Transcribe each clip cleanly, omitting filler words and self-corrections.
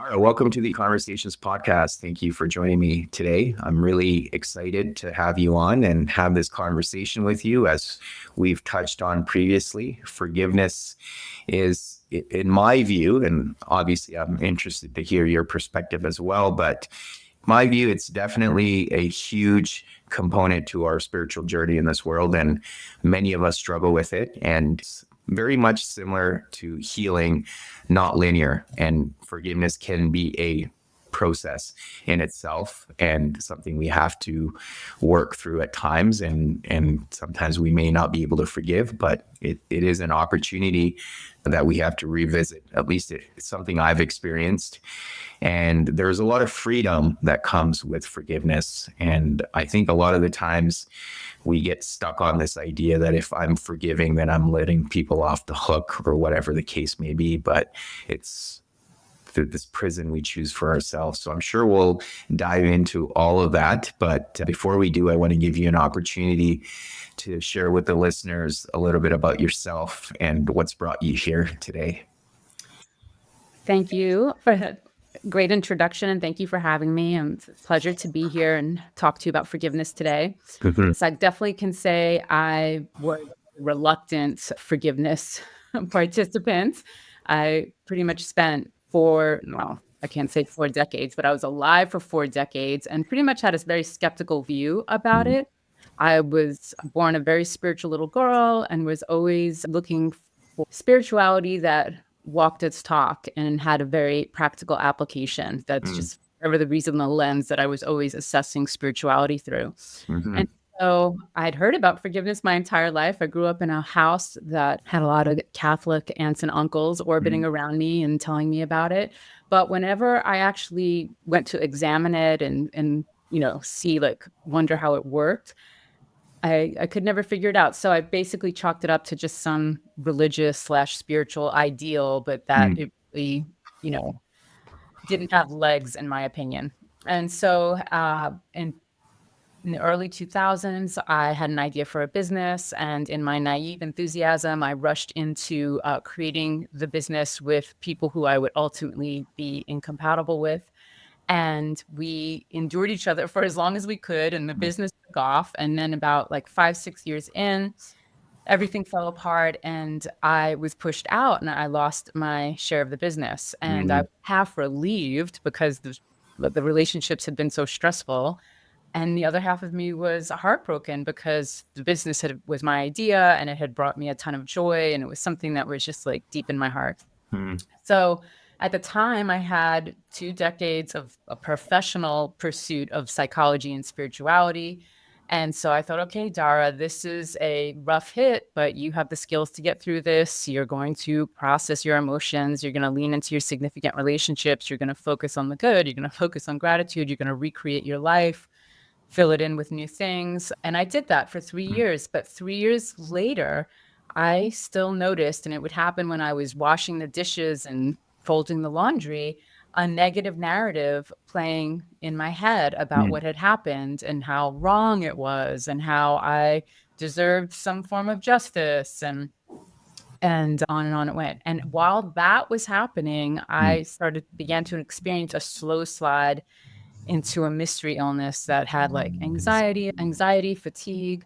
Dara, welcome to the Conversations podcast. Thank you for joining me today. I'm really excited to have you on and have this conversation with you. As we've touched on previously, forgiveness is, in my view, and obviously I'm interested to hear your perspective as well, but my view, it's definitely a huge component to our spiritual journey in this world, and many of us struggle with it. And it's very much similar to healing, not linear. And forgiveness can be a process in itself and something we have to work through at times. And sometimes we may not be able to forgive, but it is an opportunity that we have to revisit. At least it's something I've experienced. And there's a lot of freedom that comes with forgiveness. And I think a lot of the times we get stuck on this idea that if I'm forgiving, then I'm letting people off the hook or whatever the case may be. But it's this prison we choose for ourselves. So I'm sure we'll dive into all of that. But before we do, I want to give you an opportunity to share with the listeners a little bit about yourself and what's brought you here today. Thank you for that great introduction, and thank you for having me. It's a pleasure to be here and talk to you about forgiveness today. So I definitely can say I was a reluctant forgiveness participant. I pretty much spent I can't say 4 decades, but I was alive for 4 decades and pretty much had a very skeptical view about it. I was born a very spiritual little girl and was always looking for spirituality that walked its talk and had a very practical application. That's just whatever the reason, the lens that I was always assessing spirituality through. And so I'd heard about forgiveness my entire life. I grew up in a house that had a lot of Catholic aunts and uncles orbiting around me and telling me about it. But whenever I actually went to examine it and see, wonder how it worked, I could never figure it out. So I basically chalked it up to just some religious/spiritual ideal, but that it really, didn't have legs in my opinion. And so in the early 2000s, I had an idea for a business, and in my naive enthusiasm, I rushed into creating the business with people who I would ultimately be incompatible with. And we endured each other for as long as we could, and the business took off. And then about 5, 6 years in, everything fell apart and I was pushed out and I lost my share of the business. And I was half relieved because the relationships had been so stressful. And the other half of me was heartbroken because the business was my idea and it had brought me a ton of joy. And it was something that was just deep in my heart. So at the time, I had 2 decades of a professional pursuit of psychology and spirituality. And so I thought, okay, Dara, this is a rough hit, but you have the skills to get through this. You're going to process your emotions. You're going to lean into your significant relationships. You're going to focus on the good. You're going to focus on gratitude. You're going to recreate your life, fill it in with new things. And I did that for 3 years. But 3 years later, I still noticed, and it would happen when I was washing the dishes and folding the laundry, a negative narrative playing in my head about what had happened and how wrong it was and how I deserved some form of justice and on and on it went. And while that was happening, I began to experience a slow slide into a mystery illness that had anxiety, fatigue,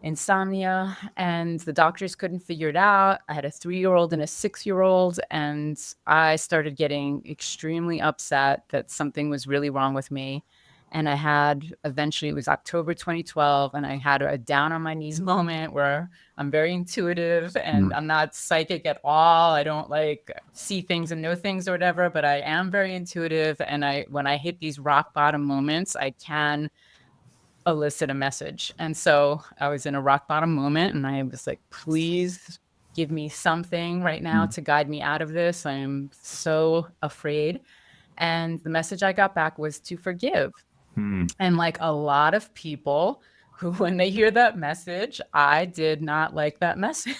insomnia, and the doctors couldn't figure it out. I had a 3-year-old and a 6-year-old, and I started getting extremely upset that something was really wrong with me. And eventually it was October 2012, and I had a down on my knees moment where I'm very intuitive and I'm not psychic at all. I don't see things and know things or whatever, but I am very intuitive. And when I hit these rock bottom moments, I can elicit a message. And so I was in a rock bottom moment and I was like, please give me something right now to guide me out of this. I am so afraid. And the message I got back was to forgive. And a lot of people who, when they hear that message, I did not like that message.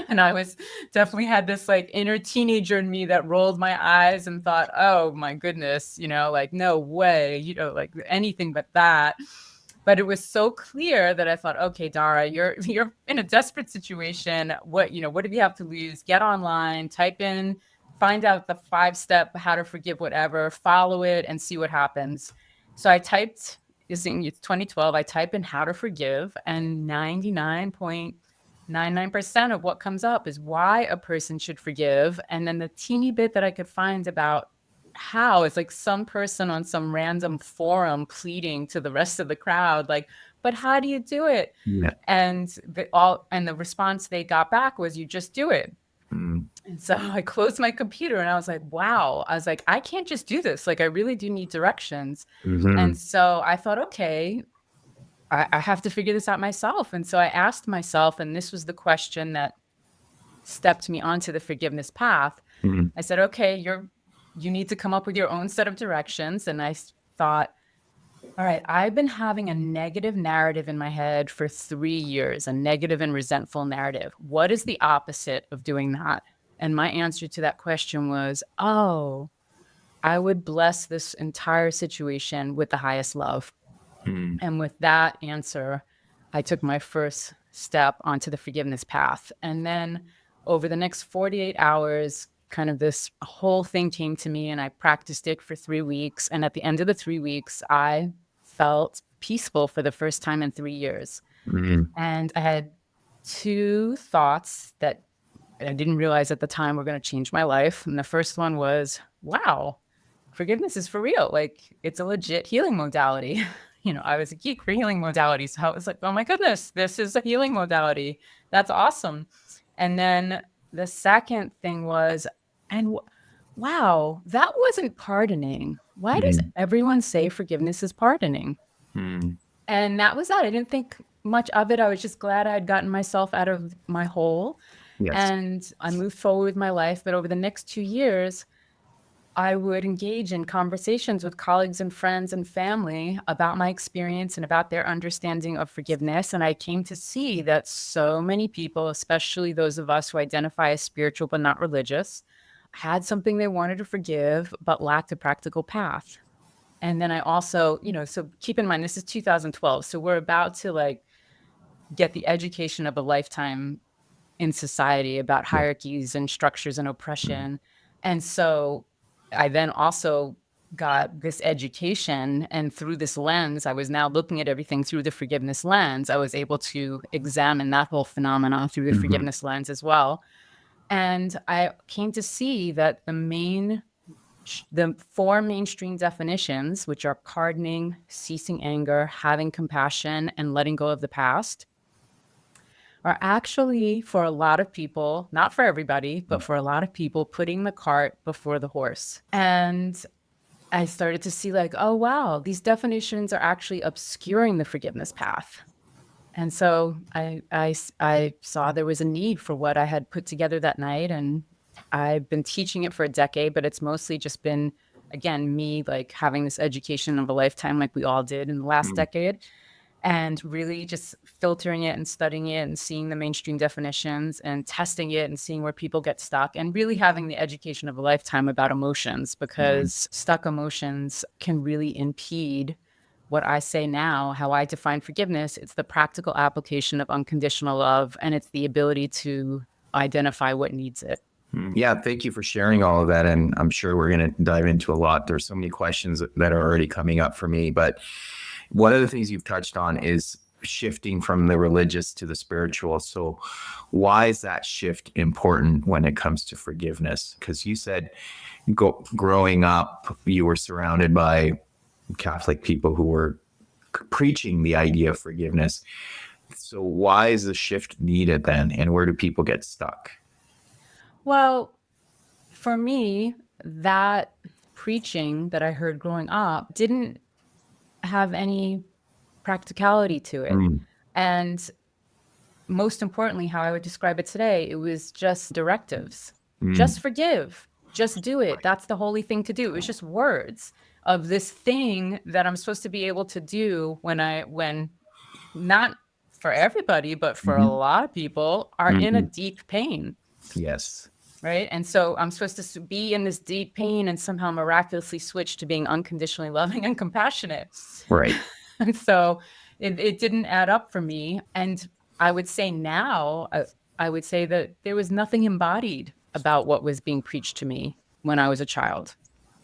And I was definitely had this inner teenager in me that rolled my eyes and thought, oh my goodness, no way, anything but that. But it was so clear that I thought, okay, Dara, you're in a desperate situation. What do you have to lose? Get online, type in find out the 5-step how to forgive whatever, follow it and see what happens. So I typed, it's 2012, I type in how to forgive, and 99.99% of what comes up is why a person should forgive. And then the teeny bit that I could find about how it's like some person on some random forum pleading to the rest of the crowd, like, but how do you do it? Yeah. And the response they got back was, you just do it. Mm. And so I closed my computer and I was like, wow. I was like, I can't just do this. Like, I really do need directions. And so I thought, okay, I have to figure this out myself. And so I asked myself, and this was the question that stepped me onto the forgiveness path. I said, okay, you need to come up with your own set of directions. And I thought, all right, I've been having a negative narrative in my head for 3 years, a negative and resentful narrative. What is the opposite of doing that? And my answer to that question was, oh, I would bless this entire situation with the highest love. And with that answer, I took my first step onto the forgiveness path. And then over the next 48 hours, kind of this whole thing came to me, and I practiced it for 3 weeks. And at the end of the 3 weeks, I felt peaceful for the first time in 3 years. And I had 2 thoughts that I didn't realize at the time were going to change my life. And the first one was, wow, forgiveness is for real. Like, it's a legit healing modality. I was a geek for healing modalities. So I was like, oh my goodness, this is a healing modality. That's awesome. And then the second thing was, and wow, that wasn't pardoning. Why does everyone say forgiveness is pardoning? And that was that. I didn't think much of it. I was just glad I had gotten myself out of my hole. Yes. And I moved forward with my life. But over the next 2 years, I would engage in conversations with colleagues and friends and family about my experience and about their understanding of forgiveness. And I came to see that so many people, especially those of us who identify as spiritual but not religious, had something they wanted to forgive but lacked a practical path. And then I also, so keep in mind, this is 2012. So we're about to get the education of a lifetime in society about hierarchies and structures and oppression. And so I then also got this education, and through this lens, I was now looking at everything through the forgiveness lens. I was able to examine that whole phenomenon through the forgiveness lens as well. And I came to see that the 4 mainstream definitions, which are pardoning, ceasing anger, having compassion, and letting go of the past, are actually, for a lot of people, not for everybody, but for a lot of people, putting the cart before the horse. And I started to see oh, wow, these definitions are actually obscuring the forgiveness path. And so I saw there was a need for what I had put together that night. And I've been teaching it for a decade, but it's mostly just been, again, me having this education of a lifetime like we all did in the last decade. And really just filtering it and studying it and seeing the mainstream definitions and testing it and seeing where people get stuck, and really having the education of a lifetime about emotions, because stuck emotions can really impede what I say now, how I define forgiveness. It's the practical application of unconditional love, and it's the ability to identify what needs it. Yeah, thank you for sharing all of that. And I'm sure we're going to dive into a lot. There's so many questions that are already coming up for me. But one of the things you've touched on is shifting from the religious to the spiritual. So why is that shift important when it comes to forgiveness? Because you said growing up, you were surrounded by Catholic people who were preaching the idea of forgiveness. So why is the shift needed then? And where do people get stuck? Well, for me, that preaching that I heard growing up didn't have any practicality to it. And most importantly, how I would describe it today, it was just directives. Just forgive. Just do it. That's the holy thing to do. It was just words of this thing that I'm supposed to be able to do when not for everybody, but for a lot of people are in a deep pain. Yes. Right. And so I'm supposed to be in this deep pain and somehow miraculously switch to being unconditionally loving and compassionate. Right. And so it didn't add up for me. And I would say now, I would say that there was nothing embodied about what was being preached to me when I was a child.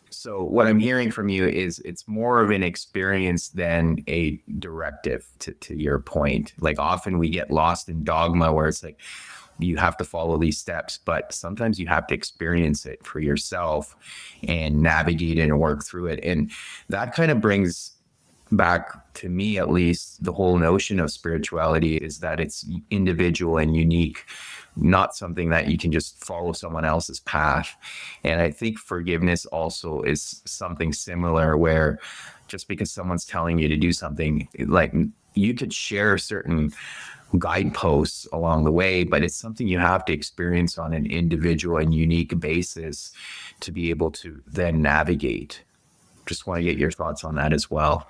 So what I'm hearing from you is it's more of an experience than a directive, to your point. Like often we get lost in dogma where it's like you have to follow these steps, but sometimes you have to experience it for yourself and navigate it and work through it. And that kind of brings back, to me at least, the whole notion of spirituality is that it's individual and unique, not something that you can just follow someone else's path. And I think forgiveness also is something similar, where just because someone's telling you to do something, like you could share certain guideposts along the way, but it's something you have to experience on an individual and unique basis to be able to then navigate. Just want to get your thoughts on that as well.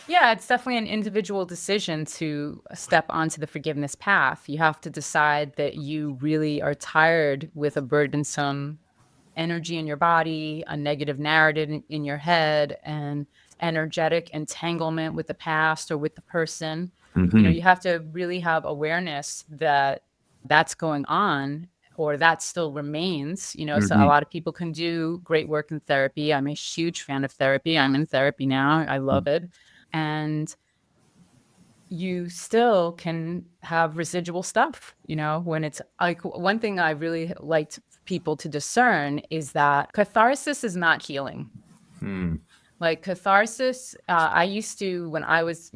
Yeah, it's definitely an individual decision to step onto the forgiveness path. You have to decide that you really are tired with a burdensome energy in your body, a negative narrative in your head, and energetic entanglement with the past or with the person. Mm-hmm. You have to really have awareness that that's going on, or that still remains. So a Mm-hmm. lot of people can do great work in therapy. I'm a huge fan of therapy. I'm in therapy now. I love it. And you still can have residual stuff, when it's like, one thing I really liked people to discern is that catharsis is not healing. Mm. Like catharsis, I used to, when I was,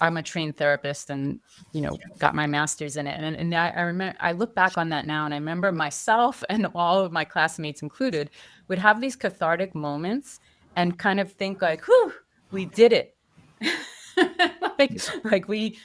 I'm a trained therapist and, got my master's in it. And I remember, I look back on that now and I remember myself and all of my classmates included would have these cathartic moments and kind of think like, whew, we did it. like we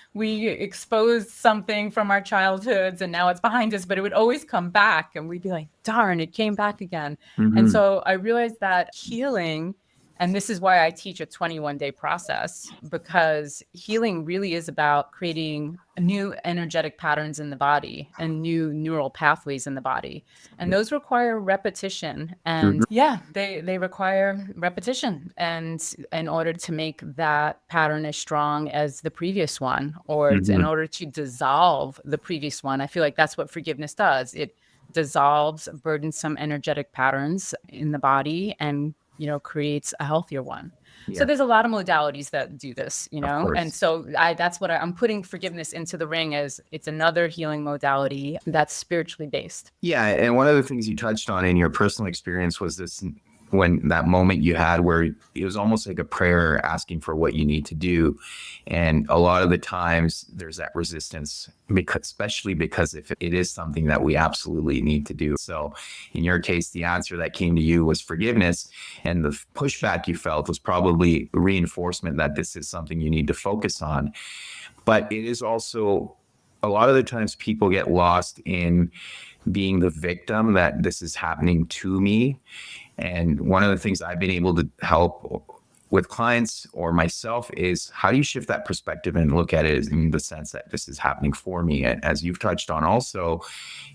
exposed something from our childhoods and now it's behind us, but it would always come back and we'd be like, darn, it came back again. And Mm-hmm. so I realized that healing, and this is why I teach a 21-day process, because healing really is about creating new energetic patterns in the body and new neural pathways in the body. And those require repetition. And yeah, they require repetition. And in order to make that pattern as strong as the previous one, or in Mm-hmm. order to dissolve the previous one, I feel like that's what forgiveness does. It dissolves burdensome energetic patterns in the body and creates a healthier one. So Yeah, there's a lot of modalities that do this, of and course. so that's what I'm putting forgiveness into the ring, as it's another healing modality that's spiritually based. Yeah, and one of the things you touched on in your personal experience was this, when that moment you had where it was almost like a prayer asking for what you need to do. And a lot of the times there's that resistance, because especially because if it is something that we absolutely need to do. So in your case, the answer that came to you was forgiveness, and the pushback you felt was probably reinforcement that this is something you need to focus on. But it is also, a lot of the times people get lost in being the victim, that this is happening to me. And one of the things I've been able to help with clients or myself is, how do you shift that perspective and look at it in the sense that this is happening for me? And as you've touched on also,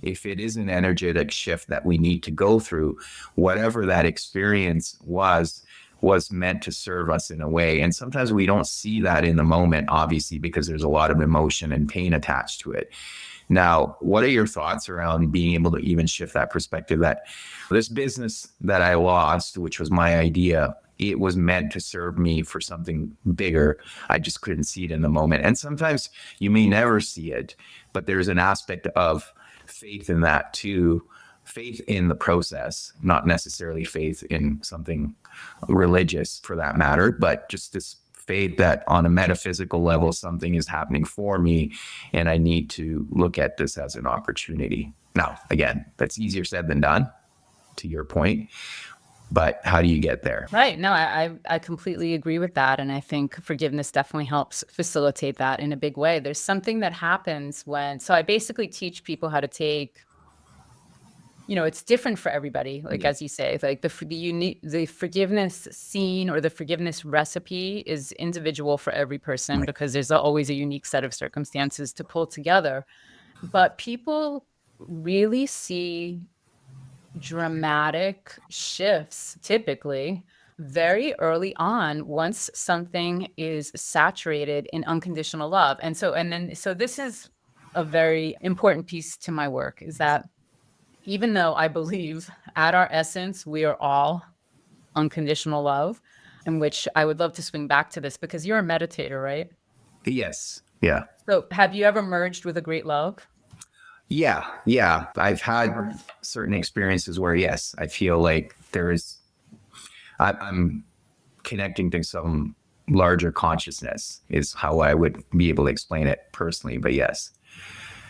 if it is an energetic shift that we need to go through, whatever that experience was meant to serve us in a way. And sometimes we don't see that in the moment, obviously, because there's a lot of emotion and pain attached to it. Now, what are your thoughts around being able to even shift that perspective, that this business that I lost, which was my idea, it was meant to serve me for something bigger. I just couldn't see it in the moment. And sometimes you may never see it, but there's an aspect of faith in that too. Faith in the process, not necessarily faith in something religious for that matter, but just this faith that on a metaphysical level, something is happening for me and I need to look at this as an opportunity. Now, again, that's easier said than done, to your point, but how do you get there? Right. No, I completely agree with that. And I think forgiveness definitely helps facilitate that in a big way. There's something that happens so I basically teach people how to take, it's different for everybody. Like, as you say, like the forgiveness scene or the forgiveness recipe is individual for every person, Right. because there's always a unique set of circumstances to pull together. But people really see dramatic shifts typically very early on, once something is saturated in unconditional love. So this is a very important piece to my work, is that even though I believe at our essence, we are all unconditional love, in which I would love to swing back to this because you're a meditator, right? Yes. Yeah. So have you ever merged with a great love? Yeah. Yeah. I've had certain experiences where, yes, I feel like I'm connecting to some larger consciousness, is how I would be able to explain it personally. But yes.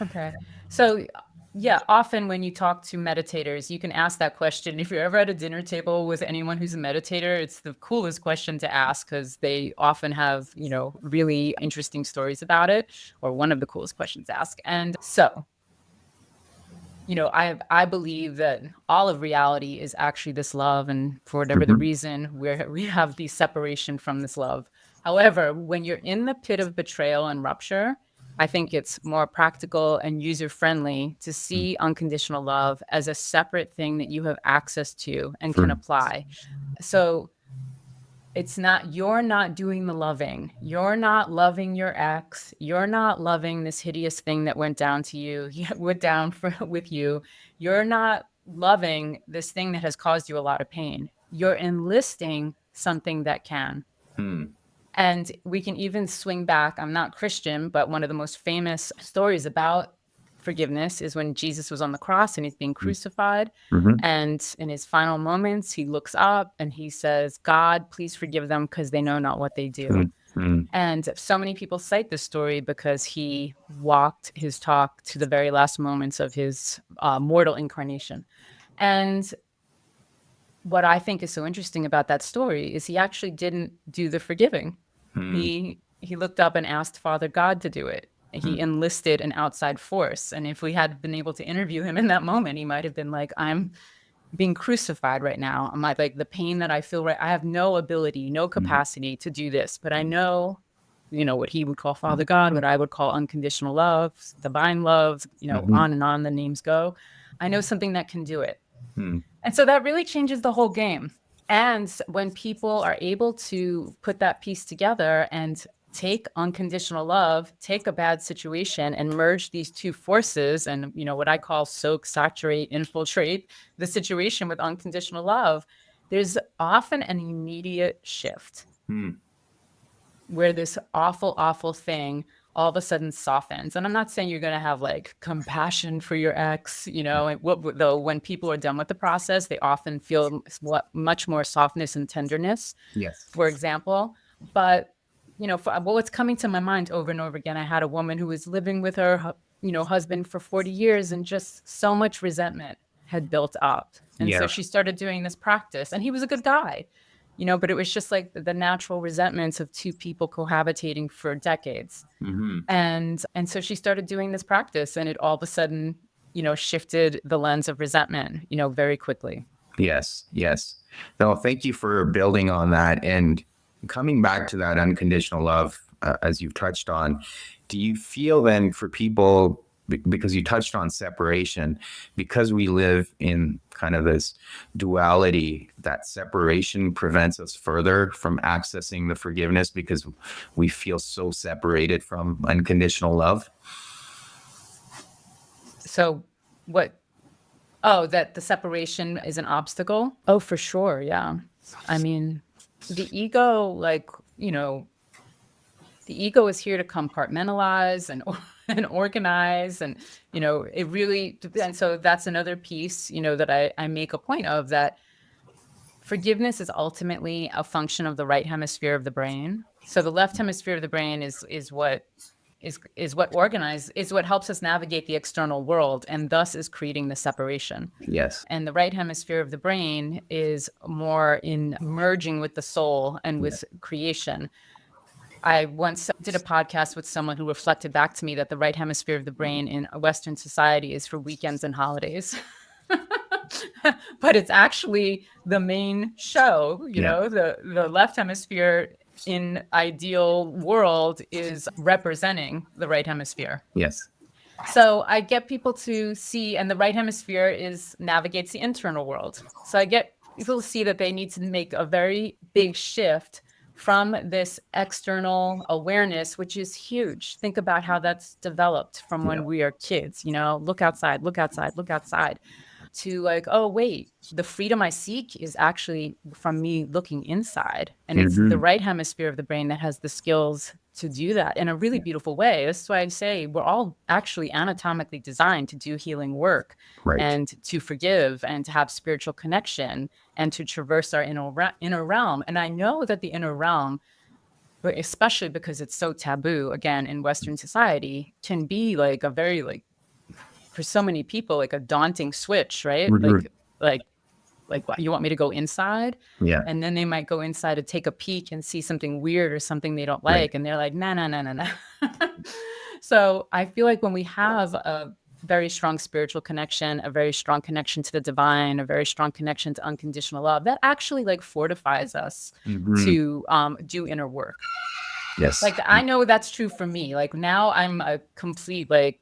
Okay. So, yeah, often when you talk to meditators, you can ask that question. If you're ever at a dinner table with anyone who's a meditator, it's the coolest question to ask because they often have, really interesting stories about it, or one of the coolest questions to ask. And so, I believe that all of reality is actually this love, and for whatever the Mhm. reason, we have the separation from this love. However, when you're in the pit of betrayal and rupture, I think it's more practical and user friendly to see unconditional love as a separate thing that you have access to and can Mm. apply. So you're not doing the loving. You're not loving your ex. You're not loving this hideous thing that went down to you, went down with you. You're not loving this thing that has caused you a lot of pain. You're enlisting something that can. Mm. And we can even swing back. I'm not Christian, but one of the most famous stories about forgiveness is when Jesus was on the cross and he's being crucified. Mhm. And in his final moments, he looks up and he says, God, please forgive them because they know not what they do. Mm. Mm. And so many people cite this story because he walked his talk to the very last moments of his mortal incarnation. And what I think is so interesting about that story is he actually didn't do the forgiving. Mm. He looked up and asked Father God to do it. He Mm. enlisted an outside force. And if we had been able to interview him in that moment, he might have been like, I'm being crucified right now. I'm like the pain that I feel, right. I have no ability, no Mm. capacity to do this, but I know, what he would call Father God, what I would call unconditional love, divine love, Mhm. on and on the names go. I know something that can do it. Mm. And so that really changes the whole game. And when people are able to put that piece together and take unconditional love, take a bad situation and merge these two forces and, what I call soak, saturate, infiltrate the situation with unconditional love, there's often an immediate shift Mm. where this awful, awful thing all of a sudden softens. And I'm not saying you're going to have like compassion for your ex, though when people are done with the process, they often feel much more softness and tenderness, Yes. for example. But, what's coming to my mind over and over again, I had a woman who was living with her, husband for 40 years and just so much resentment had built up. And so Yeah. she started doing this practice and he was a good guy, but it was just like the natural resentments of two people cohabitating for decades. Hmm. And so she started doing this practice and it all of a sudden, shifted the lens of resentment, very quickly. Yes. Yes. No, thank you for building on that and coming back to that unconditional love, as you've touched on. Do you feel then for people, because you touched on separation, because we live in kind of this duality, that separation prevents us further from accessing the forgiveness because we feel so separated from unconditional love? So what Oh, that the separation is an obstacle? Oh, for sure, yeah. I mean, the ego, the ego is here to compartmentalize and and organize and, it really and so that's another piece, that I make a point of that forgiveness is ultimately a function of the right hemisphere of the brain. So the left hemisphere of the brain is what helps us navigate the external world and thus is creating the separation. Yes. And the right hemisphere of the brain is more in merging with the soul and with creation. I once did a podcast with someone who reflected back to me that the right hemisphere of the brain in a Western society is for weekends and holidays. But it's actually the main show, Yeah. the left hemisphere in ideal world is representing the right hemisphere. Yes. So I get people to see, and the right hemisphere navigates the internal world. So I get people to see that they need to make a very big shift from this external awareness, which is huge. Think about how that's developed from Yeah. when we are kids, look outside, look outside, look outside. to like, oh, wait, the freedom I seek is actually from me looking inside. And it's the Mhm. right hemisphere of the brain that has the skills to do that in a really beautiful way. That's why I say we're all actually anatomically designed to do healing work Right. and to forgive and to have spiritual connection and to traverse our inner realm. And I know that the inner realm, but especially because it's so taboo, again, in Western society, can be like a very like for so many people like a daunting switch, right? Mhm. Like what, you want me to go inside? Yeah. And then they might go inside to take a peek and see something weird or something they don't Right. like, and they're like, no, no, no, no, no. So I feel like when we have a very strong spiritual connection, a very strong connection to the divine, a very strong connection to unconditional love, that actually like fortifies us Mhm. to do inner work. Yes. Like I know that's true for me. Like now I'm a complete like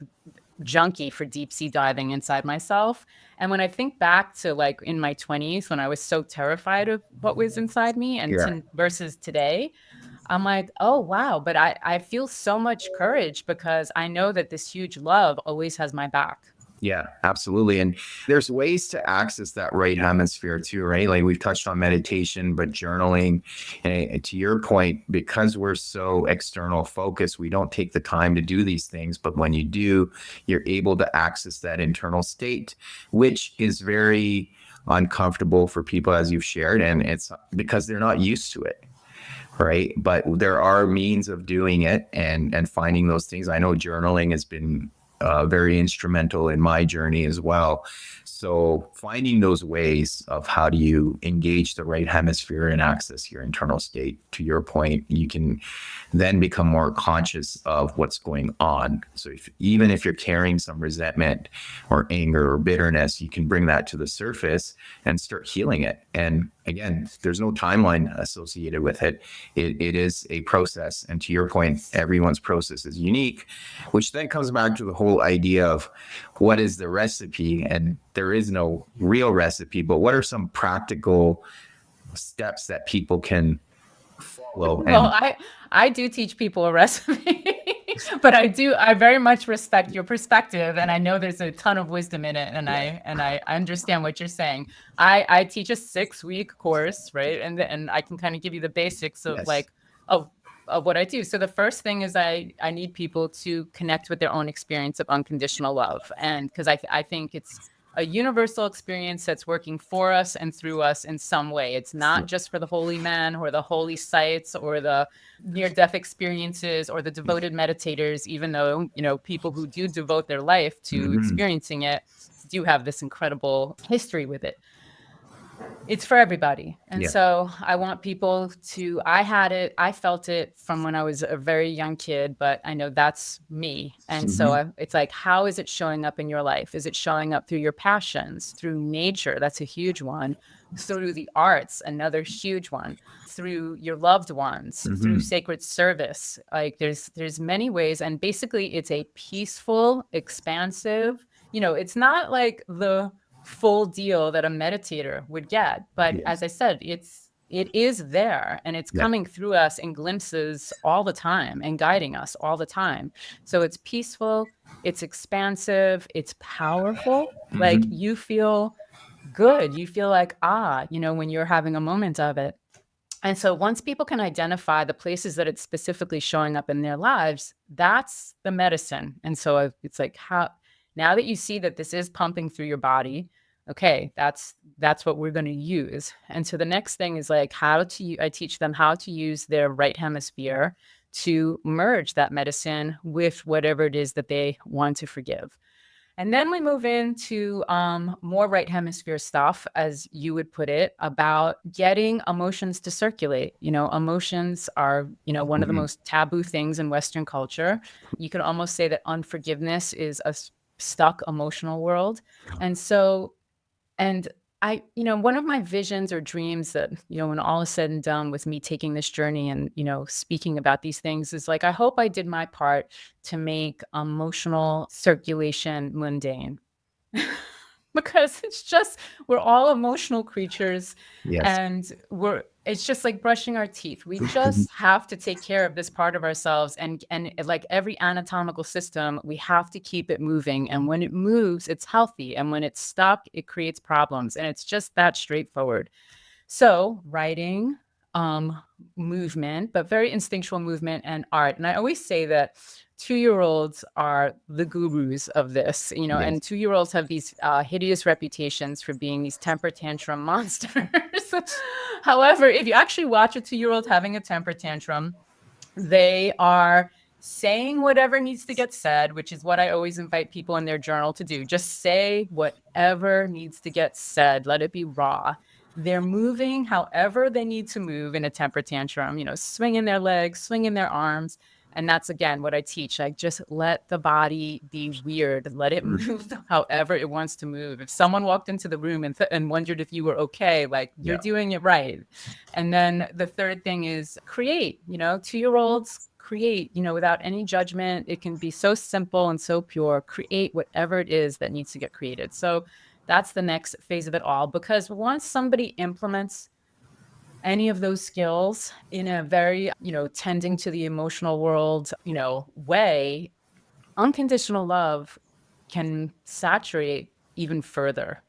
junkie for deep sea diving inside myself. And when I think back to like in my 20s when I was so terrified of what was inside me and Yeah. to versus today, I'm like, oh wow, but I feel so much courage because I know that this huge love always has my back. Yeah, absolutely. And there's ways to access that right hemisphere too, right? Like we've touched on meditation, but journaling. And to your point, because we're so external focused, we don't take the time to do these things. But when you do, you're able to access that internal state, which is very uncomfortable for people, as you've shared. And it's because they're not used to it. Right. But there are means of doing it and finding those things. I know journaling has been very instrumental in my journey as well. So finding those ways of how do you engage the right hemisphere and access your internal state. To your point, you can then become more conscious of what's going on. So even if you're carrying some resentment or anger or bitterness, you can bring that to the surface and start healing it. And again, there's no timeline associated with it. It is a process. And to your point, everyone's process is unique, which then comes back to the whole idea of what is the recipe? And there is no real recipe, but what are some practical steps that people can follow? Well, And I do teach people a recipe, but I very much respect your perspective, and I know there's a ton of wisdom in it, and yeah, I understand what you're saying. I teach a 6-week course, right? And I can kind of give you the basics of yes, like of of what I do. So the first thing is I need people to connect with their own experience of unconditional love, and because I think it's a universal experience that's working for us and through us in some way. It's not just for the holy man or the holy sites or the near death experiences or the devoted meditators, even though, you know, people who do devote their life to mm-hmm. experiencing it do have this incredible history with it. It's for everybody. And Yeah, so I want people to, I had it, I felt it from when I was a very young kid, but I know that's me. And so mm-hmm. it's like, how is it showing up in your life? Is it showing up through your passions, through nature? That's a huge one. Through the arts, another huge one. Through your loved ones, through Mm-hmm. sacred service. Like there's many ways. And basically it's a peaceful, expansive, you know, it's not like the full deal that a meditator would get. But Yes, as I said, it is there and it's yeah, coming through us in glimpses all the time and guiding us all the time. So it's peaceful, it's expansive, it's powerful. Like mm-hmm. you feel good. You feel like, ah, you know, when you're having a moment of it. And so once people can identify the places that it's specifically showing up in their lives, that's the medicine. And so it's like how now that you see that this is pumping through your body, okay, that's what we're going to use. And so the next thing is like I teach them how to use their right hemisphere to merge that medicine with whatever it is that they want to forgive. And then we move into more right hemisphere stuff, as you would put it, about getting emotions to circulate. You know, emotions are, you know, one of the Mm-hmm. most taboo things in Western culture. You could almost say that unforgiveness is a stuck emotional world. And so and I, you know, one of my visions or dreams that, you know, when all is said and done with me taking this journey and, you know, speaking about these things is like, I hope I did my part to make emotional circulation mundane. Because it's just, we're all emotional creatures Yes, and we're, It's just like brushing our teeth. We just have to take care of this part of ourselves. And like every anatomical system, we have to keep it moving. And when it moves, it's healthy. And when it's stuck, it creates problems. And it's just that straightforward. So writing, movement, but very instinctual movement and art. And I always say that 2-year-olds are the gurus of this, you know, Yes. and 2-year-olds have these hideous reputations for being these temper tantrum monsters. However, if you actually watch a 2-year-old having a temper tantrum, they are saying whatever needs to get said, which is what I always invite people in their journal to do. Just say whatever needs to get said. Let it be raw. They're moving however they need to move in a temper tantrum, you know, swinging their legs, swinging their arms. And that's, again, what I teach. Like, just let the body be weird. Let it move however it wants to move. If someone walked into the room and wondered if you were okay, like, you're doing it right. And then the third thing is create, you know, 2-year-olds create, you know, without any judgment. It can be so simple and so pure. Create whatever it is that needs to get created. So that's the next phase of it all, because once somebody implements any of those skills in a very, you know, tending to the emotional world, you know, way, unconditional love can saturate even further.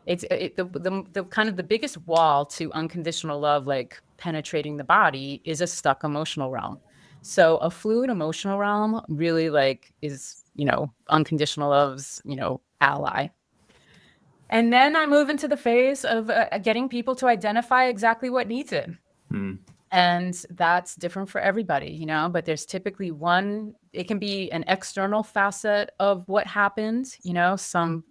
The kind of the biggest wall to unconditional love, like penetrating the body, is a stuck emotional realm. So a fluid emotional realm really like is, you know, unconditional love's, you know, ally. And then I move into the phase of getting people to identify exactly what needs it. And that's different for everybody, you know, but there's typically one, it can be an external facet of what happened, you know, some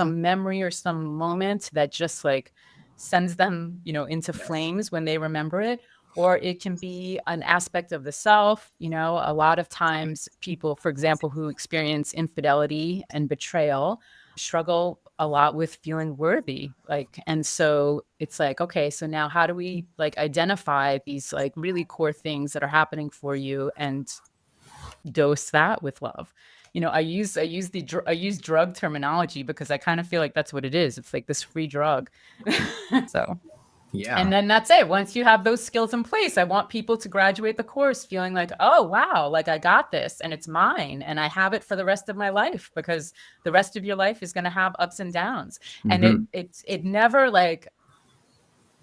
memory or some moment that just like sends them, you know, into flames when they remember it. Or it can be an aspect of the self. You know, a lot of times people, for example, who experience infidelity and betrayal struggle a lot with feeling worthy. Like, and so it's like, okay, so now how do we like identify these like really core things that are happening for you and dose that with love? You know, I use drug terminology because I kind of feel like that's what it is. It's like this free drug. So Yeah. and then that's it. Once you have those skills in place, I want people to graduate the course feeling like, oh, wow, like I got this and it's mine and I have it for the rest of my life, because the rest of your life is going to have ups and downs. And it never like,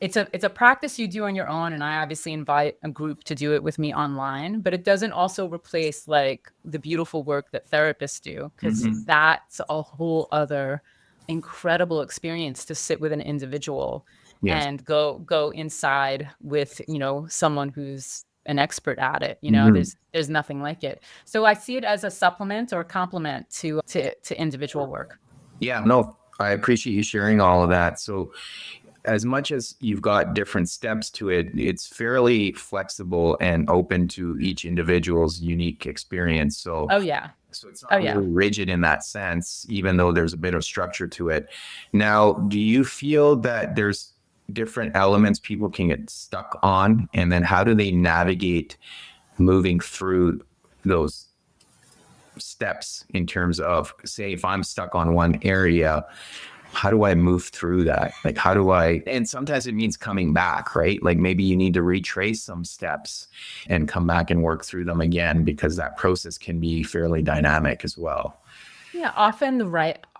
it's a practice you do on your own. And I obviously invite a group to do it with me online, but it doesn't also replace like the beautiful work that therapists do, because that's a whole other incredible experience to sit with an individual and go inside with, you know, someone who's an expert at it. You know, there's nothing like it. So I see it as a supplement or complement to individual work. Yeah, no, I appreciate you sharing all of that. So as much as you've got different steps to it, it's fairly flexible and open to each individual's unique experience. So Oh yeah. so it's Oh not yeah. really rigid in that sense, even though there's a bit of structure to it. Now, do you feel that there's different elements people can get stuck on? And then how do they navigate moving through those steps in terms of, say, if I'm stuck on one area, how do I move through that? Like, how do I, and sometimes it means coming back, right? Like maybe you need to retrace some steps and come back and work through them again, because that process can be fairly dynamic as well. Yeah, often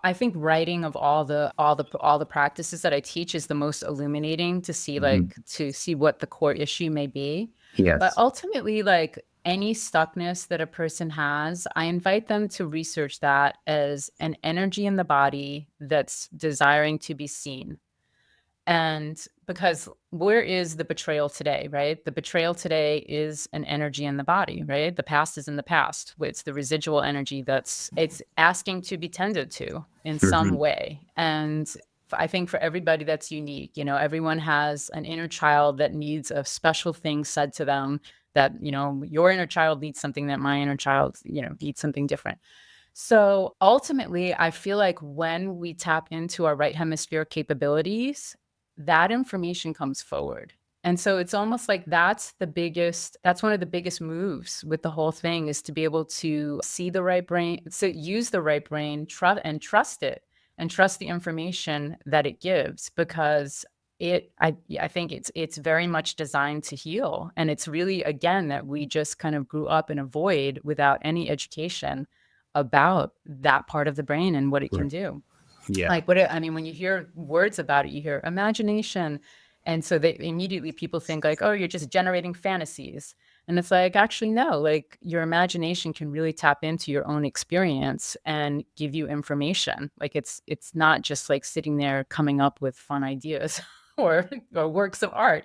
I think writing of all the practices that I teach is the most illuminating to see what the core issue may be. But Yes. ultimately, like any stuckness that a person has, I invite them to research that as an energy in the body that's desiring to be seen. And because where is the betrayal today, right? The betrayal today is an energy in the body, right? The past is in the past. It's the residual energy it's asking to be tended to in some way. And I think for everybody that's unique, you know, everyone has an inner child that needs a special thing said to them, that, you know, your inner child needs something that my inner child, you know, needs something different. So ultimately, I feel like when we tap into our right hemisphere capabilities, that information comes forward. And so it's almost like that's one of the biggest moves with the whole thing, is to be able to see the right brain, so use the right brain, trust it, and trust the information that it gives. Because I think it's very much designed to heal. And it's really, again, that we just kind of grew up in a void without any education about that part of the brain and what it can Right. do. Yeah. Like I mean, when you hear words about it, you hear imagination. And so they immediately people think like, oh, you're just generating fantasies. And it's like, actually, no, like your imagination can really tap into your own experience and give you information. Like it's not just like sitting there coming up with fun ideas or works of art,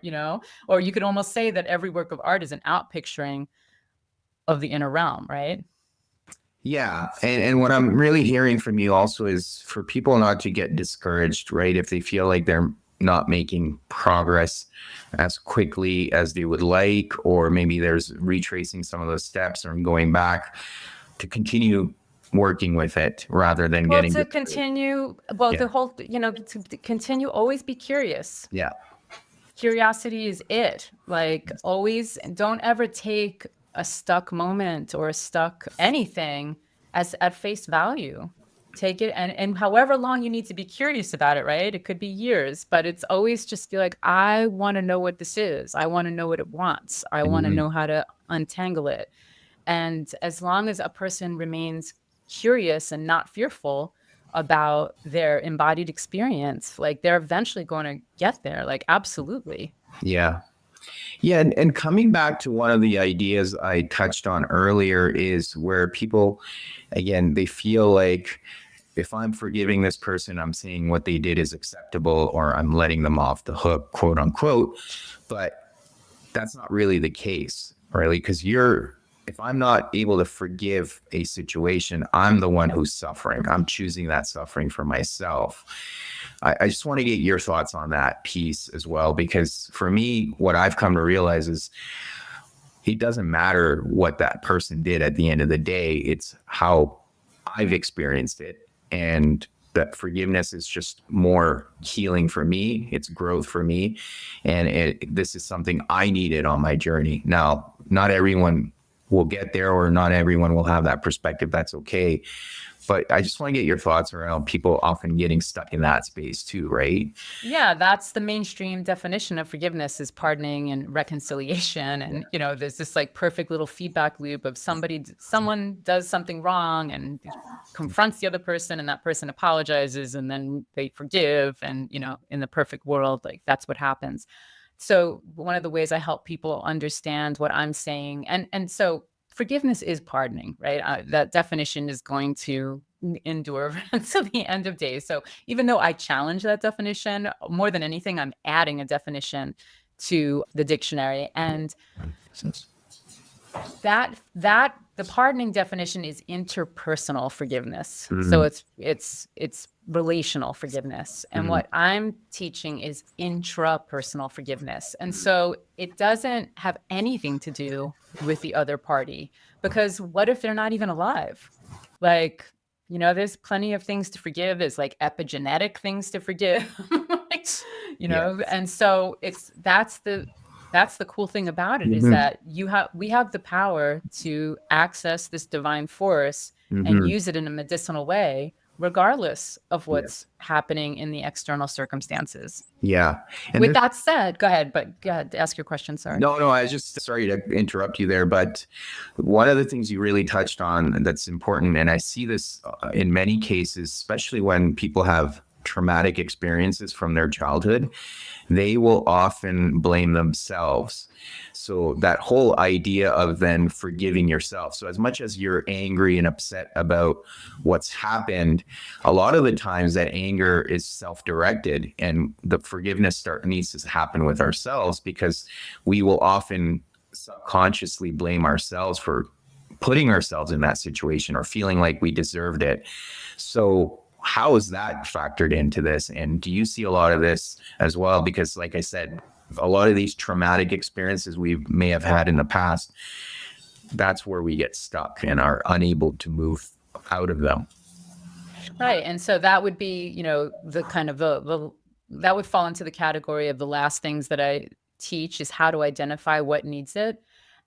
or you could almost say that every work of art is an outpicturing of the inner realm, right? Yeah. And what I'm really hearing from you also is for people not to get discouraged, right? If they feel like they're not making progress as quickly as they would like, or maybe there's retracing some of those steps or going back to continue working with it rather than Well, getting to discouraged. continue, well, Yeah. the whole, to continue, always be curious. Yeah. Curiosity is it. Like, always, don't ever take a stuck moment or a stuck anything as at face value. Take it and however long you need to be curious about it, right? It could be years, but it's always just be like, I want to know what this is. I want to know what it wants. I want to Mhm. know how to untangle it. And as long as a person remains curious and not fearful about their embodied experience, like they're eventually going to get there. Like, absolutely. Yeah. Yeah, and coming back to one of the ideas I touched on earlier is where people, again, they feel like if I'm forgiving this person, I'm saying what they did is acceptable or I'm letting them off the hook, quote unquote. But that's not really the case, really, because if I'm not able to forgive a situation, I'm the one who's suffering. I'm choosing that suffering for myself. I just want to get your thoughts on that piece as well, because for me, what I've come to realize is it doesn't matter what that person did at the end of the day. It's how I've experienced it. And that forgiveness is just more healing for me. It's growth for me. And this is something I needed on my journey. Now, not everyone will get there or not everyone will have that perspective. That's okay. But I just want to get your thoughts around people often getting stuck in that space too, right? Yeah, that's the mainstream definition of forgiveness is pardoning and reconciliation. Yeah. And, there's this like perfect little feedback loop of someone does something wrong and confronts the other person and that person apologizes and then they forgive. And, in the perfect world, like that's what happens. So one of the ways I help people understand what I'm saying, and so forgiveness is pardoning, right? That definition is going to endure until the end of days. So even though I challenge that definition, more than anything, I'm adding a definition to the dictionary, and that the pardoning definition is interpersonal forgiveness. So Mhm. it's relational forgiveness, and Mhm. what I'm teaching is intrapersonal forgiveness. And so it doesn't have anything to do with the other party, because what if they're not even alive? Like, there's plenty of things to forgive. There's like epigenetic things to forgive. Like, Yeah. and so that's the cool thing about it, is Mhm. that we have the power to access this divine force and Mhm. use it in a medicinal way, regardless of Yeah. what's happening in the external circumstances. Yeah. And With this that said, go ahead, ask your question. Sorry. No, I was just sorry to interrupt you there, but one of the things you really touched on that's important, and I see this in many cases, especially when people have traumatic experiences from their childhood, they will often blame themselves. So that whole idea of then forgiving yourself. So as much as you're angry and upset about what's happened, a lot of the times that anger is self-directed, and the forgiveness needs to happen with ourselves, because we will often subconsciously blame ourselves for putting ourselves in that situation or feeling like we deserved it. So how is that factored into this? And do you see a lot of this as well? Because like I said, a lot of these traumatic experiences we may have had in the past, that's where we get stuck and are unable to move out of them. Right. And so that would be, the kind of that would fall into the category of the last things that I teach, is how to identify what needs it.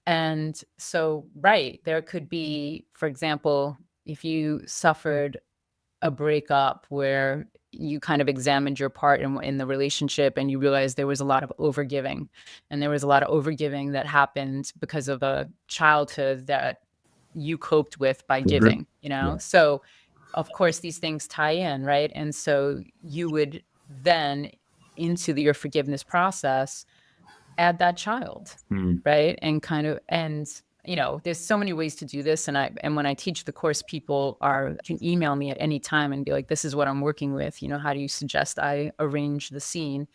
And so, right, there could be, for example, if you suffered a breakup where you kind of examined your part in the relationship, and you realized there was a lot of overgiving, and there was a lot of overgiving that happened because of a childhood that you coped with by giving, Yeah. So of course these things tie in, right? And so you would then into your forgiveness process add that child, Mm. right? And kind of, and there's so many ways to do this. And when I teach the course, people can email me at any time and be like, this is what I'm working with. How do you suggest I arrange the scene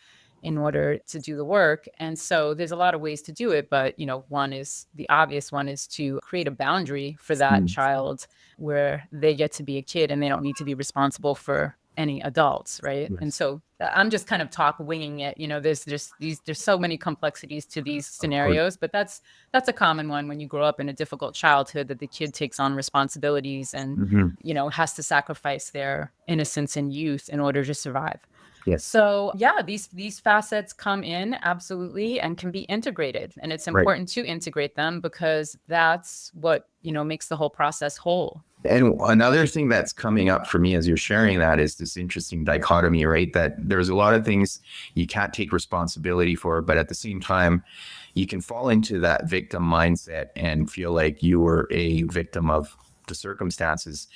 in order to do the work? And so there's a lot of ways to do it. But, one is the obvious one is to create a boundary for that Mm. child where they get to be a kid and they don't need to be responsible for any adults, right? And Yes. so I'm just kind of winging it. There's so many complexities to these Of course. scenarios, but that's a common one when you grow up in a difficult childhood, that the kid takes on responsibilities and has to sacrifice their innocence and youth in order to survive. Yes. So yeah, these facets come in absolutely and can be integrated, and it's Right. important to integrate them because that's what makes the whole process whole. And another thing that's coming up for me as you're sharing that is this interesting dichotomy, right? That there's a lot of things you can't take responsibility for, but at the same time, you can fall into that victim mindset and feel like you were a victim of the circumstances.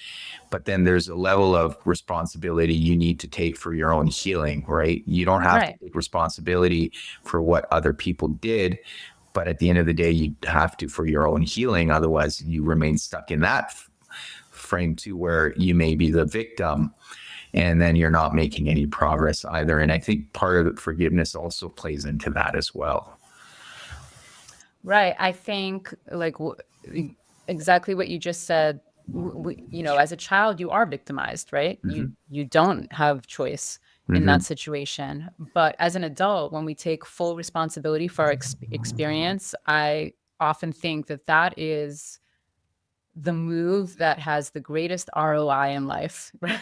But then there's a level of responsibility you need to take for your own healing, right? You don't have Right. to take responsibility for what other people did. But at the end of the day, you have to for your own healing. Otherwise, you remain stuck in that frame too, where you may be the victim and then you're not making any progress either. And I think part of forgiveness also plays into that as well. Right. I think exactly what you just said. As a child, you are victimized, right? You don't have choice in that situation. But as an adult, when we take full responsibility for our experience, I often think that is the move that has the greatest ROI in life. Right?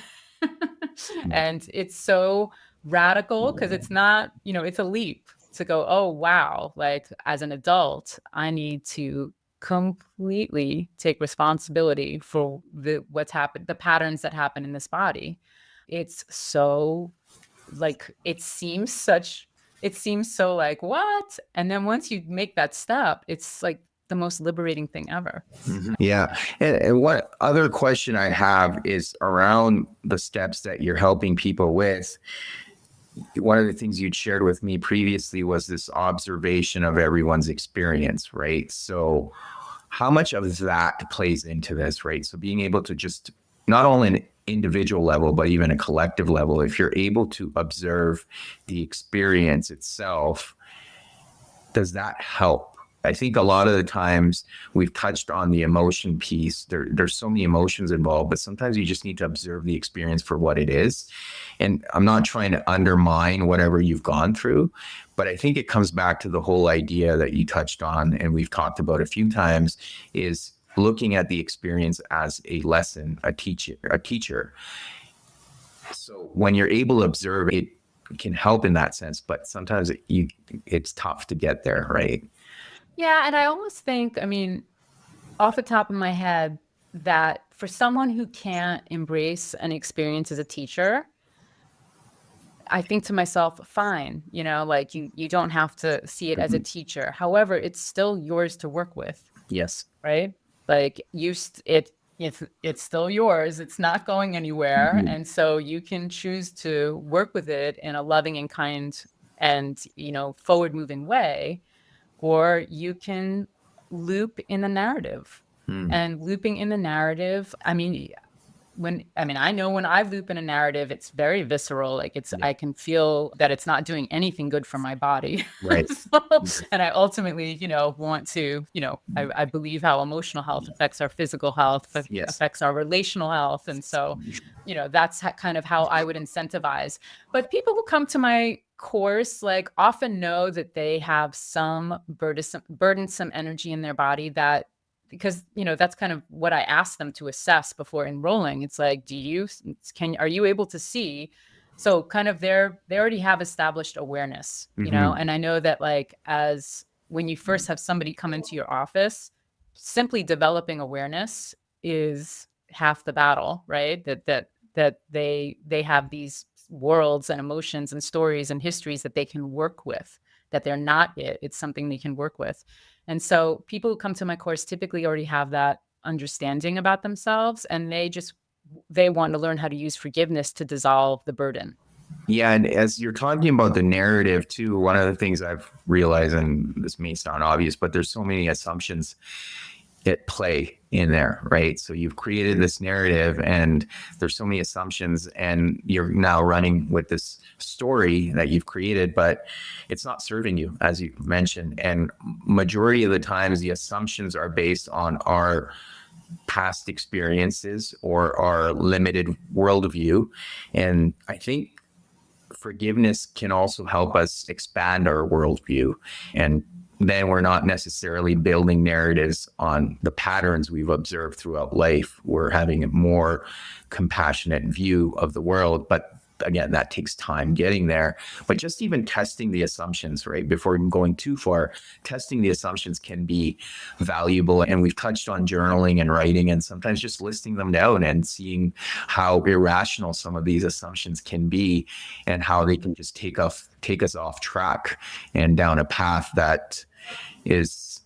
And it's so radical because it's not, it's a leap to go, oh, wow, like as an adult, I need to completely take responsibility for what's happened, the patterns that happen in this body. It's so like, it seems so like, what? And then once you make that step, it's like the most liberating thing ever. Yeah. And what other question I have is around the steps that you're helping people with. One of the things you'd shared with me previously was this observation of everyone's experience, right? So, how much of that plays into this, right? So, being able to just not only an individual level, but even a collective level, if you're able to observe the experience itself, does that help? I think a lot of the times we've touched on the emotion piece. There's so many emotions involved, but sometimes you just need to observe the experience for what it is. And I'm not trying to undermine whatever you've gone through, but I think it comes back to the whole idea that you touched on and we've talked about a few times is looking at the experience as a lesson, a teacher. So when you're able to observe it, can help in that sense, but sometimes it's tough to get there, right? Yeah. And I almost think, off the top of my head, that for someone who can't embrace an experience as a teacher, I think to myself, fine, like you don't have to see it as a teacher. However, it's still yours to work with. Yes. Right? Like it's still yours. It's not going anywhere. And so you can choose to work with it in a loving and kind and, forward moving way, or you can loop in the narrative. And looping in the narrative, I know when I loop in a narrative, it's very visceral. Like I can feel that it's not doing anything good for my body. Right. And I ultimately, want to, I believe how emotional health affects our physical health, Yes. affects our relational health. And so, that's kind of how I would incentivize. But people who come to my course, like often know that they have some burdensome energy in their body because that's kind of what I asked them to assess before enrolling. It's like, are you able to see? So kind of they already have established awareness, and I know that like as when you first have somebody come into your office, simply developing awareness is half the battle, right? That they have these worlds and emotions and stories and histories that they can work with, that they're not it's something they can work with. And so people who come to my course typically already have that understanding about themselves, and they want to learn how to use forgiveness to dissolve the burden. Yeah, and as you're talking about the narrative too, one of the things I've realized, and this may sound obvious, but there's so many assumptions at play in there, right? So you've created this narrative and there's so many assumptions, and you're now running with this story that you've created, but it's not serving you, as you mentioned. And majority of the times the assumptions are based on our past experiences or our limited worldview. And I think forgiveness can also help us expand our worldview. And then we're not necessarily building narratives on the patterns we've observed throughout life. We're having a more compassionate view of the world. But again, that takes time getting there. But just even testing the assumptions, right? Before even going too far, testing the assumptions can be valuable. And we've touched on journaling and writing, and sometimes just listing them down and seeing how irrational some of these assumptions can be and how they can just take us off track and down a path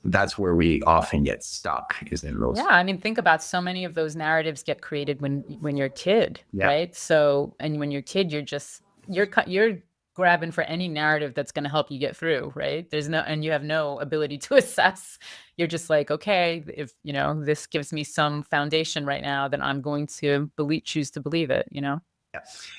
that's where we often get stuck, is in those. Yeah, I mean, think about, so many of those narratives get created when you're a kid, Yeah. right? So, and when you're a kid, you're grabbing for any narrative that's going to help you get through, right? And you have no ability to assess. You're just like, okay, if this gives me some foundation right now, then I'm going to choose to believe it.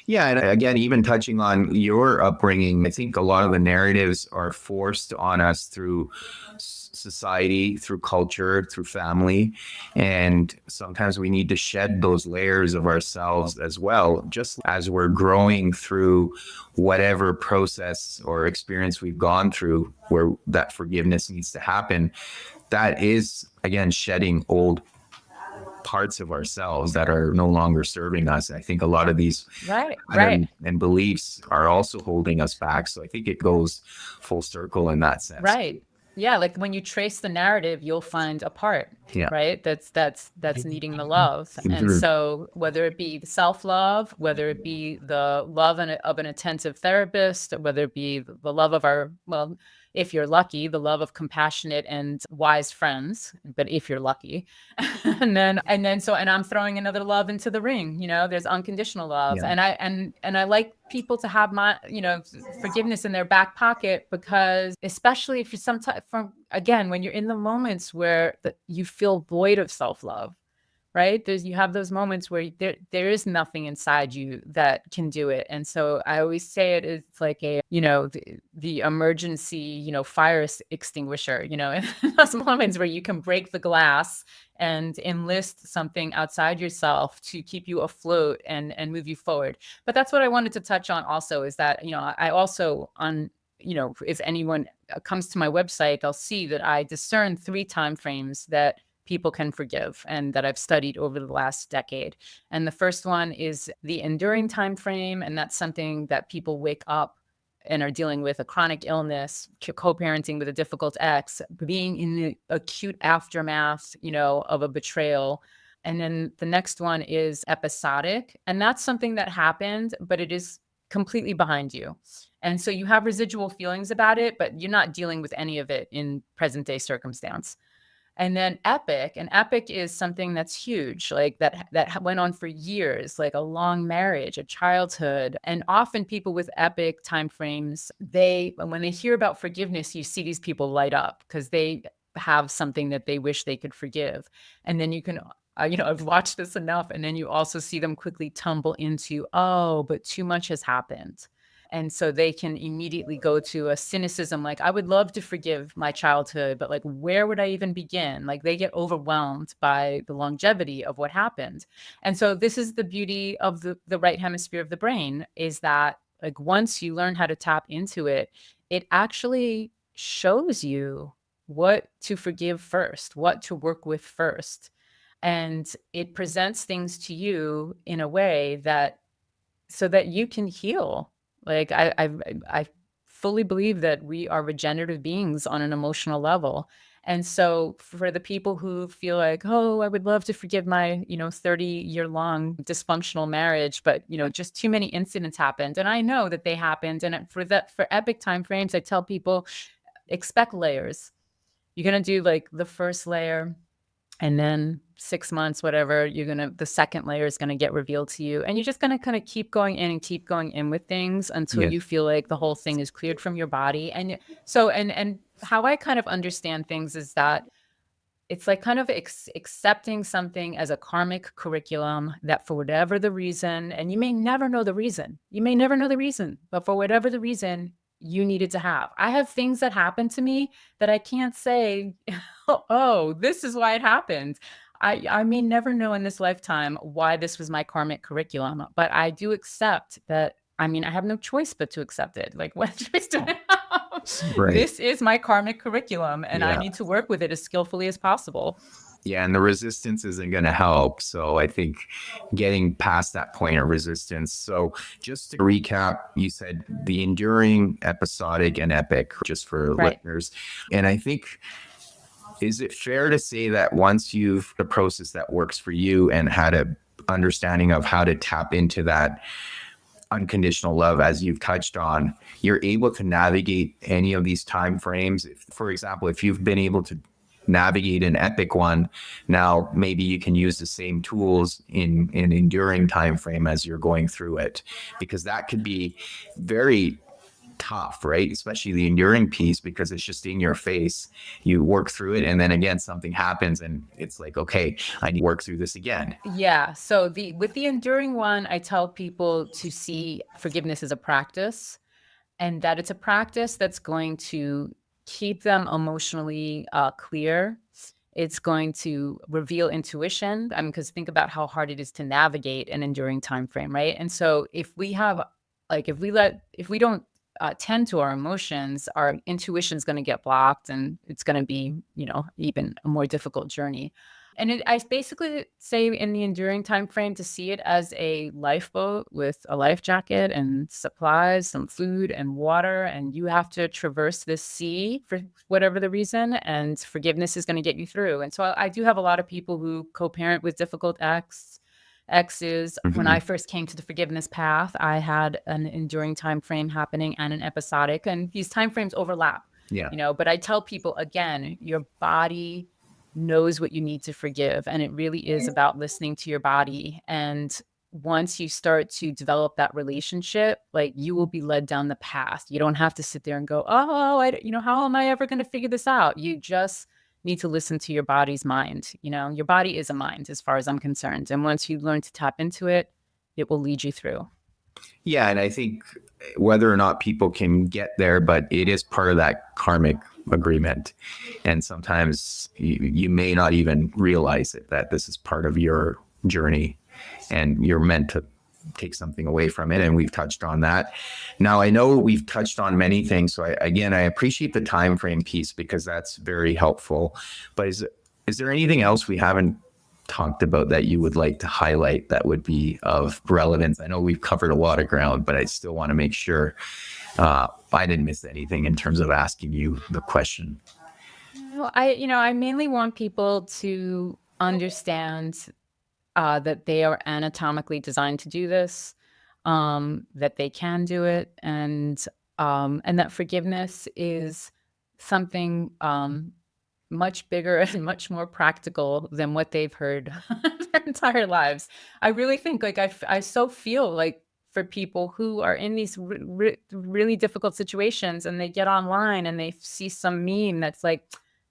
Yeah. And again, even touching on your upbringing, I think a lot of the narratives are forced on us through society, through culture, through family. And sometimes we need to shed those layers of ourselves as well, just as we're growing through whatever process or experience we've gone through where that forgiveness needs to happen. That is, again, shedding old parts of ourselves that are no longer serving us. I think a lot of these Right. and beliefs are also holding us back. So I think it goes full circle in that sense. Right. Yeah, like when you trace the narrative, you'll find a part, Yeah. right? That's needing the love. And so whether it be the self-love, whether it be the love of an attentive therapist, whether it be the love of if you're lucky, the love of compassionate and wise friends, but if you're lucky. And I'm throwing another love into the ring, there's unconditional love. Yeah. And I like people to have forgiveness in their back pocket, because especially if you're again, when you're in the moments where you feel void of self-love, right? You have those moments where there is nothing inside you that can do it. And so I always say it's like the emergency, fire extinguisher, in those moments where you can break the glass and enlist something outside yourself to keep you afloat and move you forward. But that's what I wanted to touch on also, is that, I also if anyone comes to my website, they'll see that I discern 3 time frames that people can forgive and that I've studied over the last decade. And the first one is the enduring time frame, and that's something that people wake up and are dealing with a chronic illness, co-parenting with a difficult ex, being in the acute aftermath, of a betrayal. And then the next one is episodic, and that's something that happened, but it is completely behind you. And so you have residual feelings about it, but you're not dealing with any of it in present day circumstance. And then epic, and epic is something that's huge, like that went on for years, like a long marriage, a childhood. And often people with epic timeframes, when they hear about forgiveness, you see these people light up because they have something that they wish they could forgive. And then you can, I've watched this enough, and then you also see them quickly tumble into, oh, but too much has happened. And so they can immediately go to a cynicism, like, I would love to forgive my childhood, but like, where would I even begin? Like, they get overwhelmed by the longevity of what happened. And so this is the beauty of the right hemisphere of the brain, is that like, once you learn how to tap into it, it actually shows you what to forgive first, what to work with first. And it presents things to you in a way so that you can heal. Like I fully believe that we are regenerative beings on an emotional level. And so for the people who feel like, oh, I would love to forgive my, 30-year long dysfunctional marriage, but, just too many incidents happened. And I know that they happened. And for epic time frames, I tell people, expect layers. You're going to do like the first layer, and then 6 months, whatever, the second layer is going to get revealed to you. And you're just going to kind of keep going in and keep going in with things until Yes. you feel like the whole thing is cleared from your body. And so, and how I kind of understand things is that it's like kind of accepting something as a karmic curriculum that for whatever the reason, and you may never know the reason, but for whatever the reason, you needed to have. I have things that happen to me that I can't say, oh, this is why it happened. I may never know in this lifetime why this was my karmic curriculum, but I do accept that. I mean, I have no choice but to accept it. Like, what choice do I have? Right. This is my karmic curriculum, and I Yeah. need to work with it as skillfully as possible. Yeah, and the resistance isn't going to help. So I think getting past that point of resistance. So just to recap, you said the enduring, episodic, and epic, just for Right. listeners. And I think, is it fair to say that once you've the process that works for you and had a understanding of how to tap into that unconditional love, as you've touched on, you're able to navigate any of these time frames? For example, if you've been able to navigate an epic one, now maybe you can use the same tools in an enduring time frame as you're going through it, because that could be very tough, right? Especially the enduring piece, because it's just in your face. You work through it, and then again something happens and it's like, okay, I need to work through this again. Yeah. So with the enduring one, I tell people to see forgiveness as a practice, and that it's a practice that's going to keep them emotionally clear. It's going to reveal intuition. I mean, because think about how hard it is to navigate an enduring time frame, right? And so if we have, like, if we don't tend to our emotions, our intuition is going to get blocked, and it's going to be, even a more difficult journey. And I basically say in the enduring time frame to see it as a lifeboat with a life jacket and supplies, some food and water, and you have to traverse this sea for whatever the reason, and forgiveness is going to get you through. And so I do have a lot of people who co-parent with difficult exes. When I first came to the forgiveness path, I had an enduring time frame happening and an episodic, and these time frames overlap. Yeah. But I tell people, again, your body knows what you need to forgive, and it really is about listening to your body. And once you start to develop that relationship, like, you will be led down the path. You don't have to sit there and go, oh, how am I ever going to figure this out? You just need to listen to your body's mind. Your body is a mind as far as I'm concerned, and once you learn to tap into it, it will lead you through. Yeah, and I think whether or not people can get there, but it is part of that karmic agreement. And sometimes you may not even realize it, that this is part of your journey and you're meant to take something away from it. And we've touched on that. Now, I know we've touched on many things. So I appreciate the time frame piece, because that's very helpful. But is there anything else we haven't talked about that you would like to highlight that would be of relevance? I know we've covered a lot of ground, but I still want to make sure I didn't miss anything in terms of asking you the question. Well, I mainly want people to understand that they are anatomically designed to do this, that they can do it, and that forgiveness is something much bigger and much more practical than what they've heard their entire lives. I really think, like, I so feel like, for people who are in these really difficult situations, and they get online and they see some meme that's like,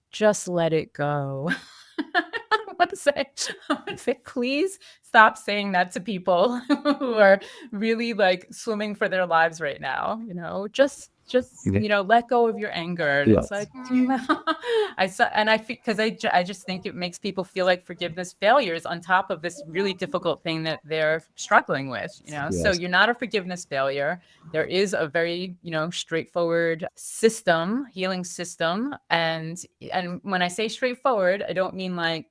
just let it go. I want to say, please stop saying that to people who are really, like, swimming for their lives right now. Just let go of your anger. And it's like, I saw, and I feel, because I just think it makes people feel like forgiveness failures on top of this really difficult thing that they're struggling with. So you're not a forgiveness failure. There is a very, straightforward healing system. And when I say straightforward, I don't mean like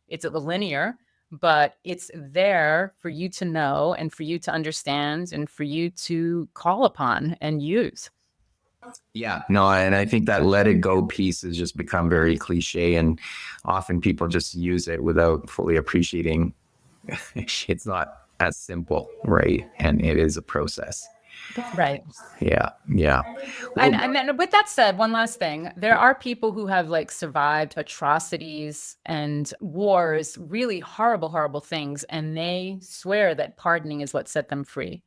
it's linear, but it's there for you to know and for you to understand and for you to call upon and use. Yeah, no, and I think that let it go piece has just become very cliche, and often people just use it without fully appreciating it's not as simple, right? And it is a process. Right. Yeah, yeah. And Well, and then with that said, one last thing. There are people who have like survived atrocities and wars, really horrible, horrible things, and they swear that pardoning is what set them free.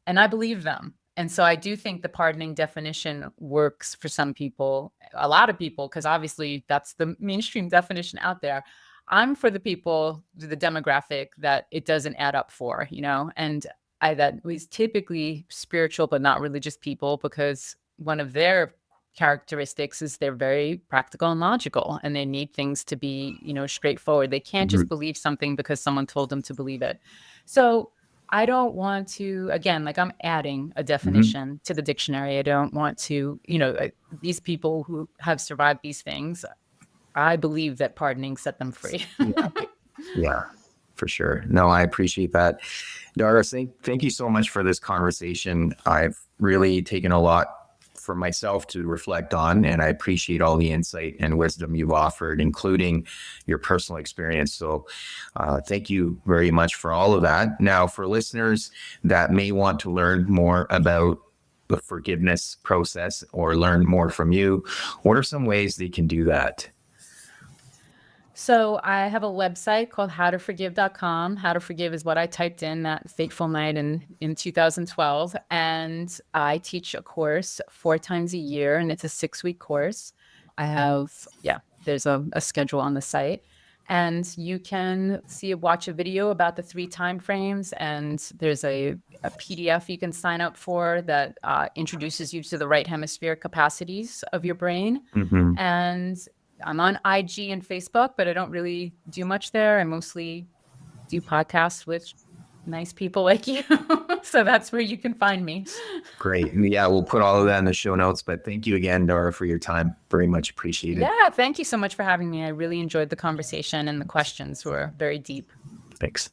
And I believe them. And so I do think the pardoning definition works for some people, a lot of people, because obviously that's the mainstream definition out there. I'm for the people, the demographic that it doesn't add up for, and that was typically spiritual but not religious people, because one of their characteristics is they're very practical and logical, and they need things to be, straightforward. They can't just believe something because someone told them to believe it. So I don't want to, again, like I'm adding a mhm. definition to the dictionary. I don't want to, these people who have survived these things, I believe that pardoning set them free. Yeah, yeah, for sure. No, I appreciate that. Dara, thank you so much for this conversation. I've really taken a lot for myself to reflect on, and I appreciate all the insight and wisdom you've offered, including your personal experience. So, thank you very much for all of that. Now, for listeners that may want to learn more about the forgiveness process or learn more from you, what are some ways they can do that? So I have a website called howtoforgive.com. How to Forgive is what I typed in that fateful night in 2012. And I teach a course 4 times a year, and it's a 6-week course. I have, yeah, there's a schedule on the site. And you can watch a video about the 3 time frames. And there's a PDF you can sign up for that introduces you to the right hemisphere capacities of your brain. Mm-hmm. And I'm on IG and Facebook, but I don't really do much there. I mostly do podcasts with nice people like you. So that's where you can find me. Great. Yeah, we'll put all of that in the show notes. But thank you again, Dara, for your time. Very much appreciated. Yeah, thank you so much for having me. I really enjoyed the conversation, and the questions were very deep. Thanks.